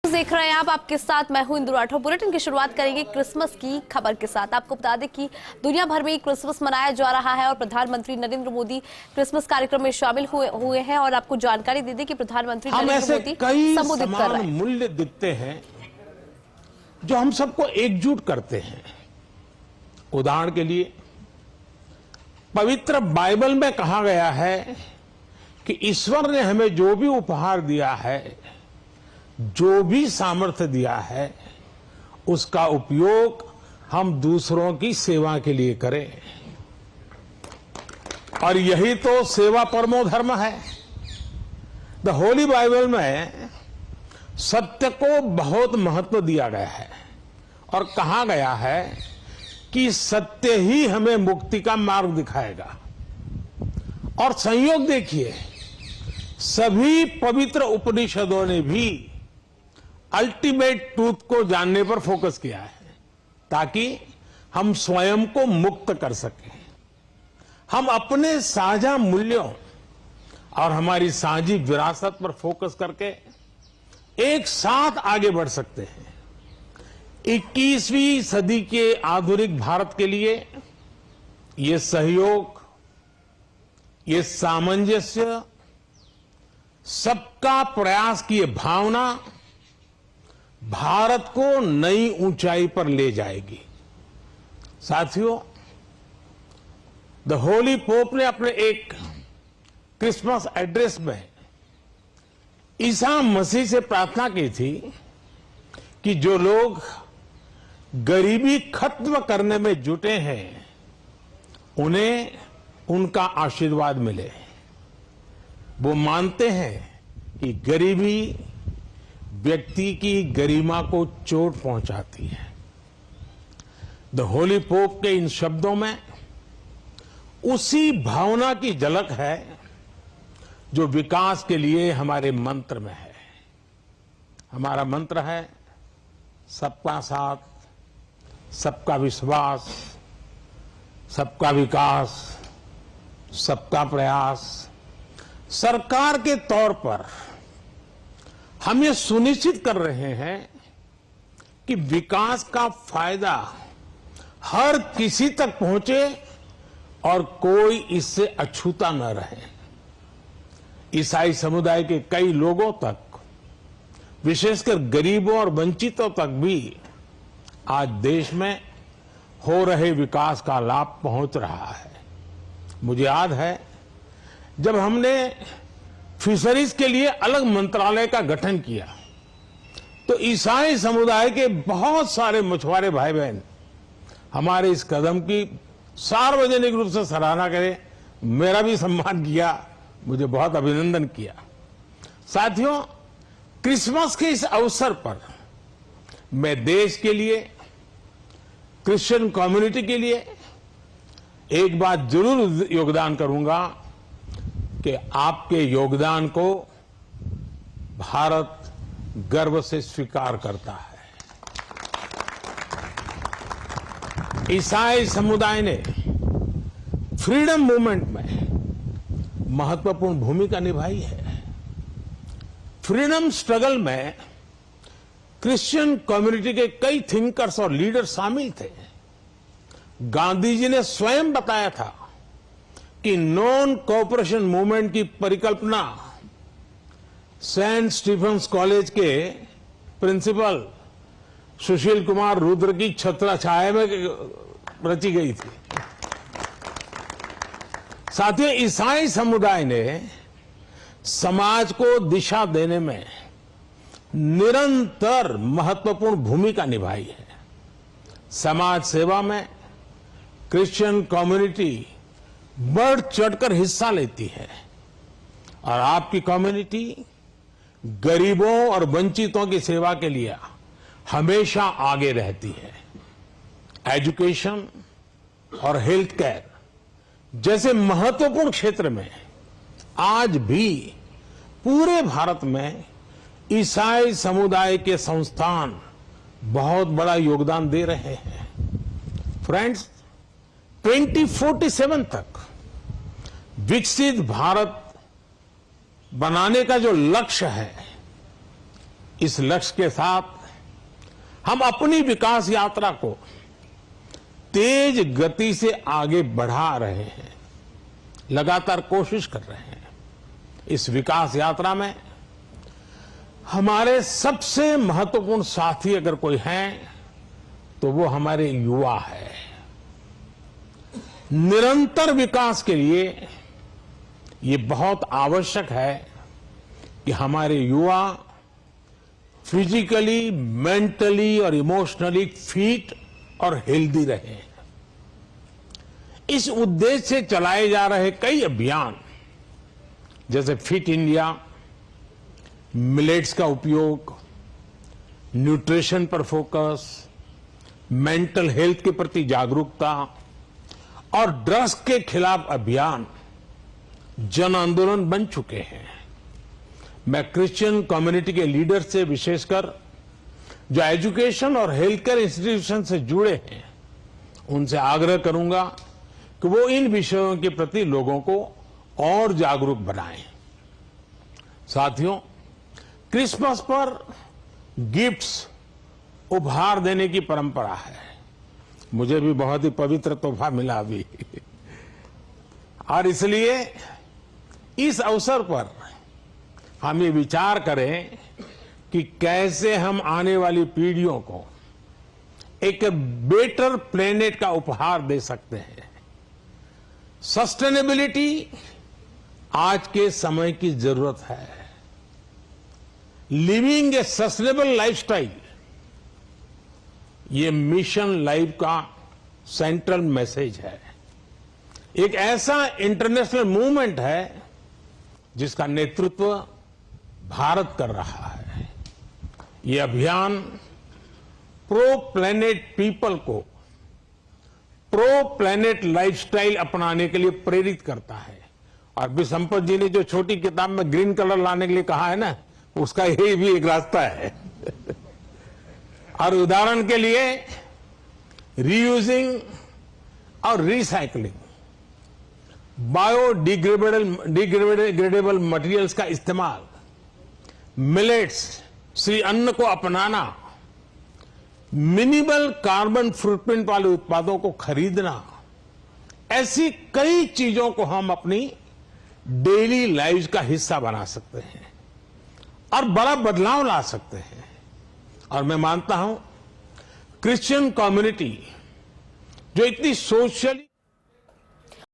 देख रहे हैं आप, आपके साथ मैं हूं इंदु राठौर। बुलेटिन की शुरुआत करेंगे क्रिसमस की खबर के साथ। आपको बता दें कि दुनिया भर में क्रिसमस मनाया जा रहा है और प्रधानमंत्री नरेंद्र मोदी क्रिसमस कार्यक्रम में शामिल हुए हैं। और आपको जानकारी दे दें कि प्रधानमंत्री नरेंद्र मोदी संबोधित कर रहे हैं। मूल्य दिखते हैं जो हम सबको एकजुट करते हैं। उदाहरण के लिए पवित्र बाइबल में कहा गया है कि ईश्वर ने हमें जो भी उपहार दिया है, जो भी सामर्थ्य दिया है, उसका उपयोग हम दूसरों की सेवा के लिए करें। और यही तो सेवा परमो धर्म है। द होली बाइबल में सत्य को बहुत महत्व दिया गया है और कहा गया है कि सत्य ही हमें मुक्ति का मार्ग दिखाएगा। और संयोग देखिए, सभी पवित्र उपनिषदों ने भी अल्टीमेट ट्रूथ को जानने पर फोकस किया है ताकि हम स्वयं को मुक्त कर सकें। हम अपने साझा मूल्यों और हमारी साझी विरासत पर फोकस करके एक साथ आगे बढ़ सकते हैं। 21वीं सदी के आधुनिक भारत के लिए ये सहयोग, ये सामंजस्य, सबका प्रयास की ये भावना भारत को नई ऊंचाई पर ले जाएगी। साथियों, द होली पोप ने अपने एक क्रिसमस एड्रेस में ईसा मसीह से प्रार्थना की थी कि जो लोग गरीबी खत्म करने में जुटे हैं, उन्हें उनका आशीर्वाद मिले। वो मानते हैं कि गरीबी व्यक्ति की गरिमा को चोट पहुंचाती है। द होली पोप के इन शब्दों में उसी भावना की झलक है जो विकास के लिए हमारे मंत्र में है। हमारा मंत्र है सबका साथ, सबका विश्वास, सबका विकास, सबका प्रयास। सरकार के तौर पर हम ये सुनिश्चित कर रहे हैं कि विकास का फायदा हर किसी तक पहुंचे और कोई इससे अछूता न रहे। ईसाई समुदाय के कई लोगों तक, विशेषकर गरीबों और वंचितों तक भी आज देश में हो रहे विकास का लाभ पहुंच रहा है। मुझे याद है जब हमने फिशरीज के लिए अलग मंत्रालय का गठन किया तो ईसाई समुदाय के बहुत सारे मछुआरे भाई बहन हमारे इस कदम की सार्वजनिक रूप से सराहना करें, मेरा भी सम्मान किया, मुझे बहुत अभिनंदन किया। साथियों, क्रिसमस के इस अवसर पर मैं देश के लिए, क्रिश्चियन कम्युनिटी के लिए एक बात जरूर योगदान करूंगा कि आपके योगदान को भारत गर्व से स्वीकार करता है। ईसाई समुदाय ने फ्रीडम मूवमेंट में महत्वपूर्ण भूमिका निभाई है। फ्रीडम स्ट्रगल में क्रिश्चियन कम्युनिटी के कई थिंकर्स और लीडर शामिल थे। गांधी जी ने स्वयं बताया था कि नॉन कोऑपरेशन मूवमेंट की परिकल्पना सेंट स्टीफेंस कॉलेज के प्रिंसिपल सुशील कुमार रुद्र की छत्रछाया में रची गई थी। साथियों, ईसाई समुदाय ने समाज को दिशा देने में निरंतर महत्वपूर्ण भूमिका निभाई है। समाज सेवा में क्रिश्चियन कम्युनिटी बढ़ चढ़कर हिस्सा लेती है और आपकी कम्युनिटी गरीबों और वंचितों की सेवा के लिए हमेशा आगे रहती है। एजुकेशन और हेल्थ केयर जैसे महत्वपूर्ण क्षेत्र में आज भी पूरे भारत में ईसाई समुदाय के संस्थान बहुत बड़ा योगदान दे रहे हैं। फ्रेंड्स, 2047 तक विकसित भारत बनाने का जो लक्ष्य है, इस लक्ष्य के साथ हम अपनी विकास यात्रा को तेज गति से आगे बढ़ा रहे हैं, लगातार कोशिश कर रहे हैं। इस विकास यात्रा में हमारे सबसे महत्वपूर्ण साथी अगर कोई हैं तो वो हमारे युवा है। निरंतर विकास के लिए ये बहुत आवश्यक है कि हमारे युवा फिजिकली, मेंटली और इमोशनली फिट और हेल्दी रहे। इस उद्देश्य से चलाए जा रहे कई अभियान जैसे फिट इंडिया, मिलेट्स का उपयोग, न्यूट्रिशन पर फोकस, मेंटल हेल्थ के प्रति जागरूकता और ड्रग्स के खिलाफ अभियान जन आंदोलन बन चुके हैं। मैं क्रिश्चियन कम्युनिटी के लीडर से, विशेषकर जो एजुकेशन और हेल्थ केयर इंस्टीट्यूशन से जुड़े हैं, उनसे आग्रह करूंगा कि वो इन विषयों के प्रति लोगों को और जागरूक बनाएं। साथियों, क्रिसमस पर गिफ्ट्स, उपहार देने की परंपरा है। मुझे भी बहुत ही पवित्र तोहफा मिला अभी और इसलिए इस अवसर पर हम ये विचार करें कि कैसे हम आने वाली पीढ़ियों को एक बेटर प्लेनेट का उपहार दे सकते हैं। सस्टेनेबिलिटी आज के समय की जरूरत है। लिविंग ए सस्टेनेबल लाइफस्टाइल, ये मिशन लाइफ का सेंट्रल मैसेज है। एक ऐसा इंटरनेशनल मूवमेंट है जिसका नेतृत्व भारत कर रहा है। ये अभियान प्रो प्लेनेट पीपल को प्रो प्लेनेट लाइफस्टाइल अपनाने के लिए प्रेरित करता है। और अभी संपत जी ने जो छोटी किताब में ग्रीन कलर लाने के लिए कहा है ना, उसका यही भी एक रास्ता है। और उदाहरण के लिए रीयूजिंग और रिसाइकलिंग, बायोडिग्रेडेबल मटेरियल्स का इस्तेमाल, मिलेट्स, श्री अन्न को अपनाना, मिनिमल कार्बन फुटप्रिंट वाले उत्पादों को खरीदना, ऐसी कई चीजों को हम अपनी डेली लाइफ का हिस्सा बना सकते हैं और बड़ा बदलाव ला सकते हैं। और मैं मानता हूं क्रिश्चियन कम्युनिटी जो इतनी सोशली